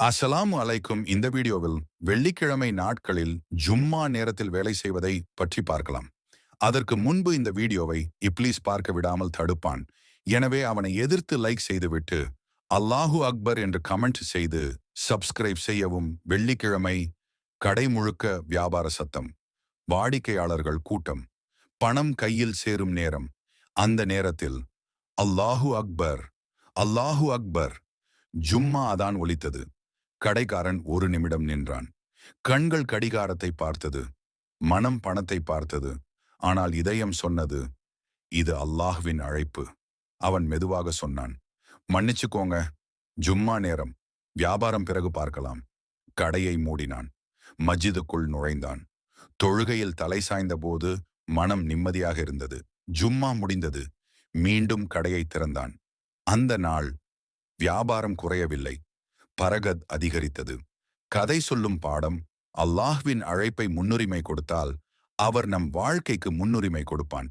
அஸ்ஸலாமு அலைக்கும். இந்த வீடியோவில் வெள்ளிக்கிழமை நாட்களில் ஜும்மா நேரத்தில் வேலை செய்வதை பற்றி பார்க்கலாம். அதற்கு முன்பு இந்த வீடியோவை இப்லீஸ் பார்க்க விடாமல் தடுப்பான். எனவே அவனை எதிர்த்து லைக் செய்துவிட்டு அல்லாஹு அக்பர் என்று கமெண்ட் செய்து சப்ஸ்கிரைப் செய்யவும். வெள்ளிக்கிழமை கடை முழுக்க வியாபார சத்தம், வாடிக்கையாளர்கள் கூட்டம், பணம் கையில் சேரும் நேரம். அந்த நேரத்தில் அல்லாஹு அக்பர், அல்லாஹு அக்பர், ஜும்மா அதான் ஒலித்தது. கடைக்காரன் ஒரு நிமிடம் நின்றான். கண்கள் கடிகாரத்தை பார்த்தது, மனம் பணத்தை பார்த்தது. ஆனால் இதயம் சொன்னது, இது அல்லாஹ்வின் அழைப்பு. அவன் மெதுவாக சொன்னான், மன்னிச்சுக்கோங்க, ஜும்மா நேரம், வியாபாரம் பிறகு பார்க்கலாம். கடையை மூடினான். மஸ்ஜிதுக்குள் நுழைந்தான். தொழுகையில் தலை சாய்ந்த போது மனம் நிம்மதியாக இருந்தது. ஜும்மா முடிந்தது. மீண்டும் கடையை திறந்தான். அந்த நாள் வியாபாரம் குறையவில்லை, பரகத் அதிகரித்தது. கதை சொல்லும் பாடம்: அல்லாஹ்வின் அழைப்பை முன்னுரிமை கொடுத்தால் அவர் நம் வாழ்க்கைக்கு முன்னுரிமை கொடுப்பான்.